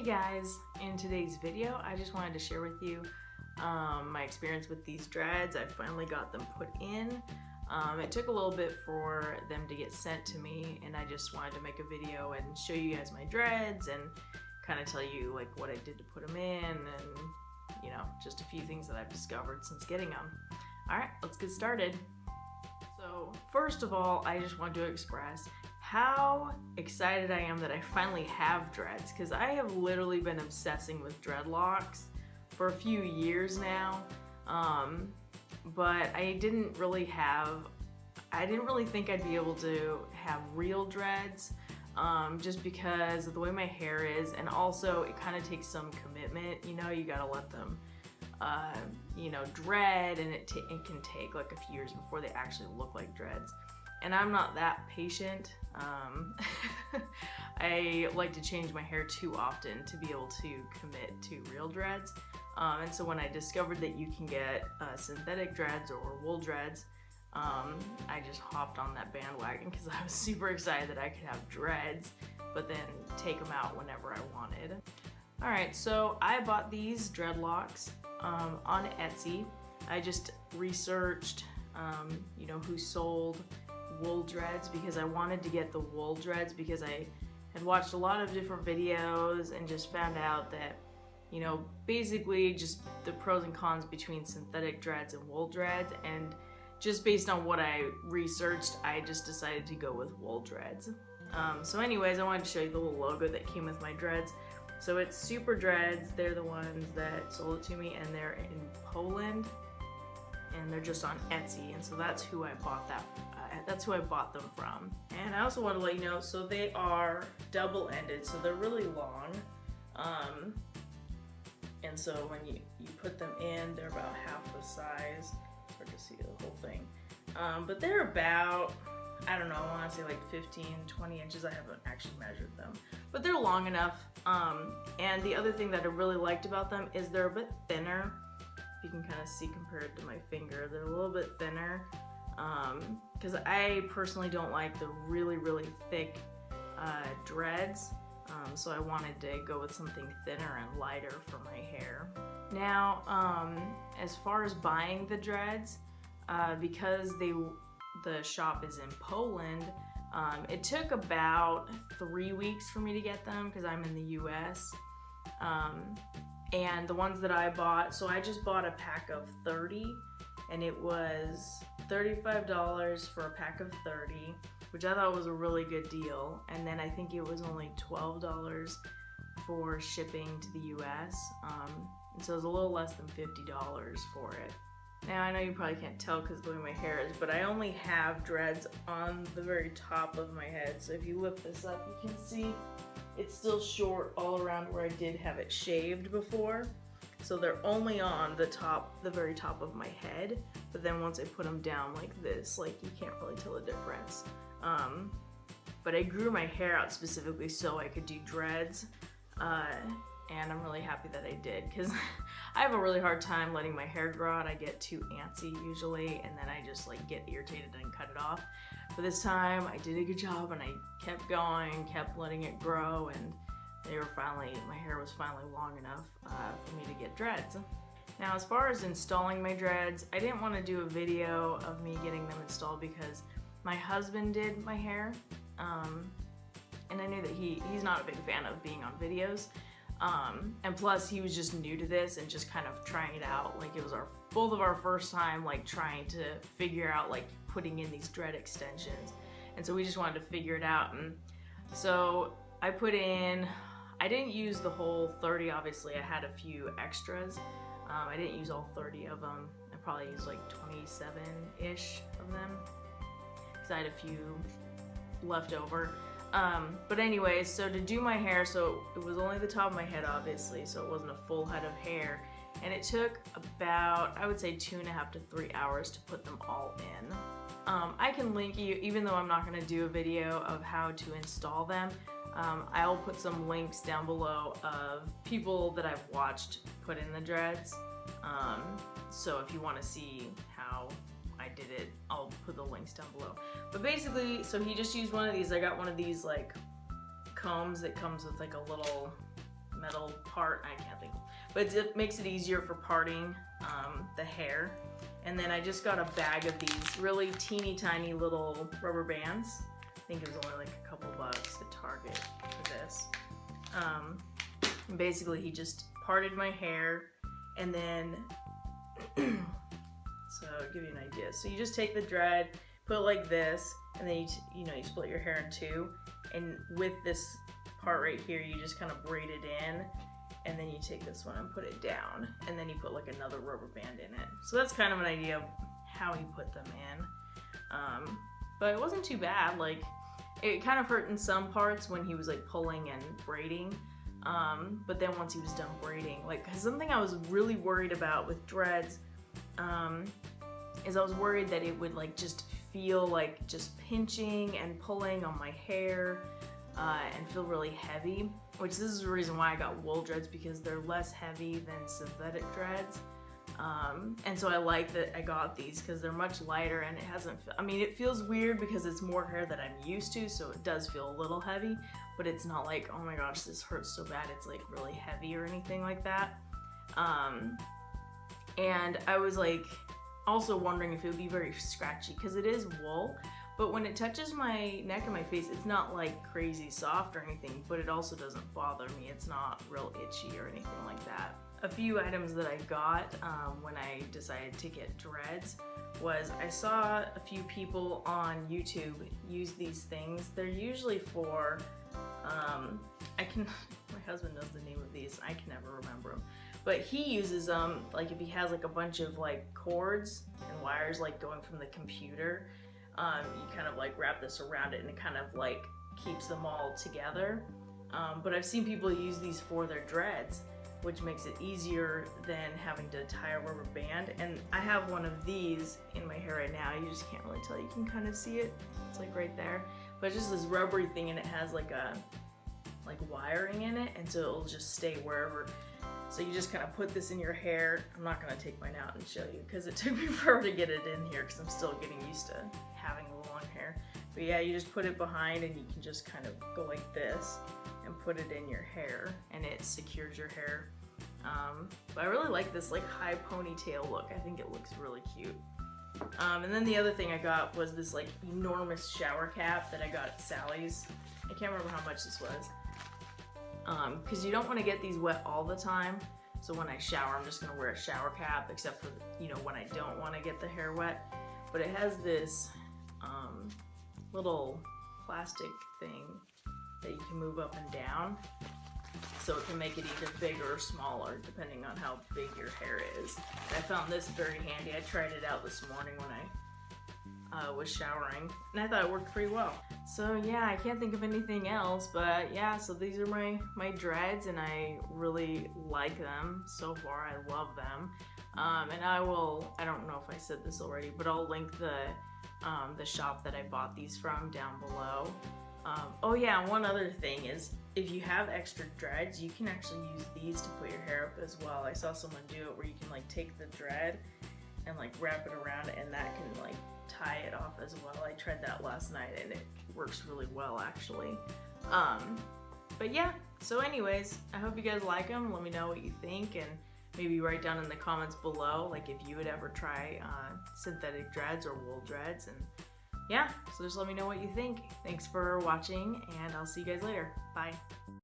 Hey guys, in today's video I just wanted to share with you my experience with these dreads. I finally got them put in. It took a little bit for them to get sent to me, and I just wanted to make a video and show you guys my dreads and kind of tell you like what I did to put them in and you know, just a few things that I've discovered since getting them. Alright, let's get started. So first of all, I just want to express how excited I am that I finally have dreads, because I have literally been obsessing with dreadlocks for a few years now, but I didn't really think I'd be able to have real dreads, just because of the way my hair is, and also it kind of takes some commitment. You know, you gotta let them you know, dread, and it can take like a few years before they actually look like dreads. And I'm not that patient. I like to change my hair too often to be able to commit to real dreads. And so when I discovered that you can get synthetic dreads or wool dreads, I just hopped on that bandwagon because I was super excited that I could have dreads, but then take them out whenever I wanted. Alright, so I bought these dreadlocks on Etsy. I just researched you know, who sold wool dreads, because I wanted to get the wool dreads because I had watched a lot of different videos and just found out that, you know, basically just the pros and cons between synthetic dreads and wool dreads, and just based on what I researched, I just decided to go with wool dreads. So anyways, I wanted to show you the little logo that came with my dreads. So it's Super Dreads. They're the ones that sold it to me, and they're in Poland, and they're just on Etsy, and so that's who I bought that's who I bought them from. And I also want to let you know, so they are double-ended, so they're really long, and so when you put them in, they're about half the size. It's hard to see the whole thing, but they're about, I don't know, I want to say like 15-20 inches. I haven't actually measured them, but they're long enough. And the other thing that I really liked about them is they're a bit thinner. You can kind of see compared to my finger, they're a little bit thinner, because I personally don't like the really thick dreads, so I wanted to go with something thinner and lighter for my hair. Now, as far as buying the dreads, because the shop is in Poland, it took about 3 weeks for me to get them because I'm in the US. And the ones that I bought, so I just bought a pack of 30, and it was $35 for a pack of 30, which I thought was a really good deal. And then I think it was only $12 for shipping to the US. And so it was a little less than $50 for it. Now I know you probably can't tell because of the way my hair is, but I only have dreads on the very top of my head. So if you lift this up, you can see it's still short all around where I did have it shaved before. So they're only on the very top of my head. But then once I put them down like this, like you can't really tell the difference. But I grew my hair out specifically so I could do dreads. And I'm really happy that I did, because I have a really hard time letting my hair grow out. I get too antsy usually, and then I just like get irritated and cut it off. But this time I did a good job, and I kept going, kept letting it grow, and my hair was finally long enough for me to get dreads. Now, as far as installing my dreads, I didn't want to do a video of me getting them installed because my husband did my hair, and I knew that he's not a big fan of being on videos. And plus he was just new to this and just kind of trying it out. Like it was both of our first time like trying to figure out like putting in these dread extensions. And so we just wanted to figure it out. And so I didn't use the whole 30, obviously. I had a few extras. I didn't use all 30 of them. I probably used like 27-ish of them, because I had a few left over. But anyways, so to do my hair, so it was only the top of my head obviously, so it wasn't a full head of hair, and it took about, I would say 2.5 to 3 hours to put them all in. I can link you, even though I'm not going to do a video of how to install them, I'll put some links down below of people that I've watched put in the dreads, so if you want to see how I did it, I'll put the links down below. But basically, so he just used one of these. I got one of these like combs that comes with like a little metal part, I can't think, but it makes it easier for parting the hair. And then I just got a bag of these really teeny tiny little rubber bands. I think it was only like a couple bucks at Target for this. And basically he just parted my hair, and then so I'll give you an idea. So you just take the dread, put it like this, and then you split your hair in two, and with this part right here you just kind of braid it in, and then you take this one and put it down, and then you put like another rubber band in it. So that's kind of an idea of how he put them in. But it wasn't too bad. Like, it kind of hurt in some parts when he was like pulling and braiding, but then once he was done braiding, like, cause something I was really worried about with dreads is I was worried that it would like just feel like just pinching and pulling on my hair, and feel really heavy, which this is the reason why I got wool dreads, because they're less heavy than synthetic dreads. And so I like that I got these because they're much lighter, and it hasn't, I mean, it feels weird because it's more hair that I'm used to, so it does feel a little heavy, but it's not like, oh my gosh, this hurts so bad, it's like really heavy or anything like that. And I was like also wondering if it would be very scratchy, because it is wool, but when it touches my neck and my face, it's not like crazy soft or anything, but it also doesn't bother me. It's not real itchy or anything like that. A few items that I got when I decided to get dreads was I saw a few people on YouTube use these things. They're usually for, my husband knows the name of these, I can never remember them. But he uses them, like if he has like a bunch of like cords and wires like going from the computer, you kind of like wrap this around it and it kind of like keeps them all together. But I've seen people use these for their dreads, which makes it easier than having to tie a rubber band. And I have one of these in my hair right now. You just can't really tell. You can kind of see it. It's like right there. But it's just this rubbery thing, and it has like a wiring in it, and so it'll just stay wherever. So you just kind of put this in your hair. I'm not gonna take mine out and show you because it took me forever to get it in here because I'm still getting used to having long hair. But yeah, you just put it behind and you can just kind of go like this and put it in your hair, and it secures your hair. But I really like this like high ponytail look. I think it looks really cute. And then the other thing I got was this like enormous shower cap that I got at Sally's. I can't remember how much this was. Because you don't want to get these wet all the time. So when I shower, I'm just going to wear a shower cap, except for, when I don't want to get the hair wet. But it has this little plastic thing that you can move up and down. So it can make it either bigger or smaller, depending on how big your hair is. And I found this very handy. I tried it out this morning when I was showering, and I thought it worked pretty well. So yeah, I can't think of anything else, but yeah, so these are my dreads, and I really like them so far. I love them. And I don't know if I said this already, but I'll link the shop that I bought these from down below. Oh yeah, one other thing is, if you have extra dreads, you can actually use these to put your hair up as well. I saw someone do it where you can like take the dread and like wrap it around, and that can like tie it off as well. I tried that last night and it works really well actually. But yeah, so anyways, I hope you guys like them. Let me know what you think, and maybe write down in the comments below like if you would ever try synthetic dreads or wool dreads. And yeah, so just let me know what you think. Thanks for watching, and I'll see you guys later. Bye.